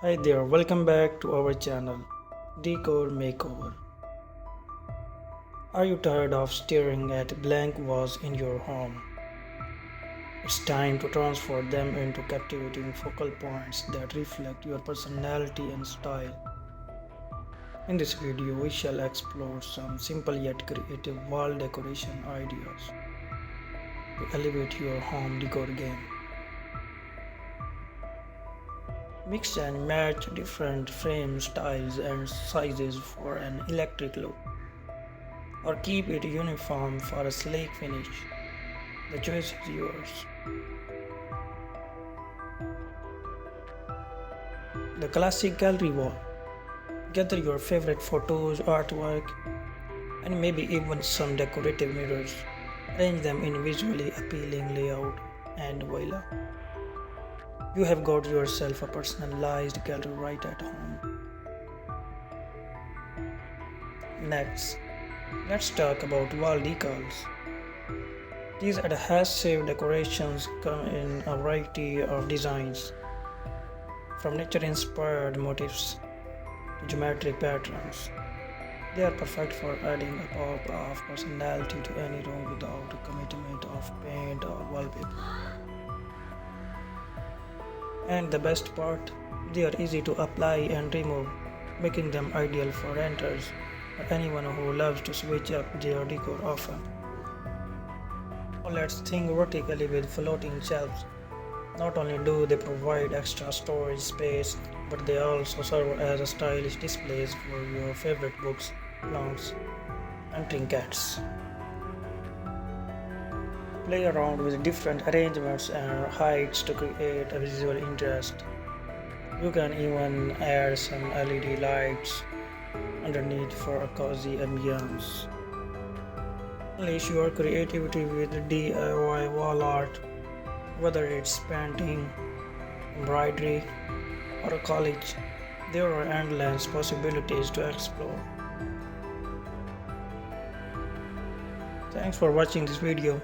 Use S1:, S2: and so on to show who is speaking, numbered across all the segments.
S1: Hi there, welcome back to our channel Decor Makeover. Are you tired of staring at blank walls in your home? It's time to transform them into captivating focal points that reflect your personality and style. In this video, we shall explore some simple yet creative wall decoration ideas to elevate your home decor game. Mix and match different frame styles and sizes for an electric look, or keep it uniform for a sleek finish. The choice is yours. The classic gallery wall. Gather your favorite photos, artwork, and maybe even some decorative mirrors. Arrange them in visually appealing layout, and voila! You have got yourself a personalized gallery right at home. Next, let's talk about wall decals. These adhesive decorations come in a variety of designs, from nature-inspired motifs to geometric patterns. They are perfect for adding a pop of personality to any room without a commitment of paint or wallpaper. And the best part, they are easy to apply and remove, making them ideal for renters or anyone who loves to switch up their decor often. Now let's think vertically with floating shelves. Not only do they provide extra storage space, but they also serve as stylish displays for your favorite books, plants, and trinkets. Play around with different arrangements and heights to create a visual interest. You can even add some LED lights underneath for a cozy ambiance. Unleash your creativity with DIY wall art, whether it's painting, embroidery, or a college. There are endless possibilities to explore. Thanks for watching this video.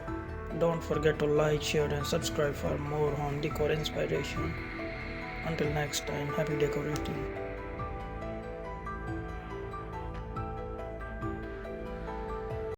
S1: Don't forget to like, share, and subscribe for more home decor inspiration. Until next time, happy decorating.